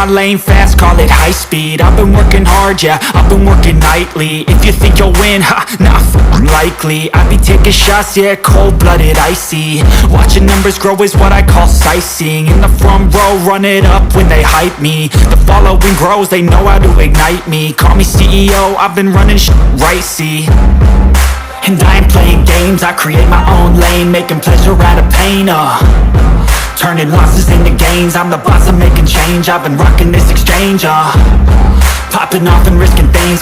my lane fast, call it high speed. I've been working hard, yeah, I've been working nightly. If you think you'll win, ha, not likely. I be taking shots, yeah, cold-blooded, icy. Watching numbers grow is what I call sightseeing. In the front row, run it up when they hype me. The following grows, they know how to ignite me. Call me CEO, I've been running shit right, see. And I ain't playing games, I create my own lane, making pleasure out of pain, turning losses into gains. I'm the boss, I'm making change. I've been rocking this exchange, popping off and risking things.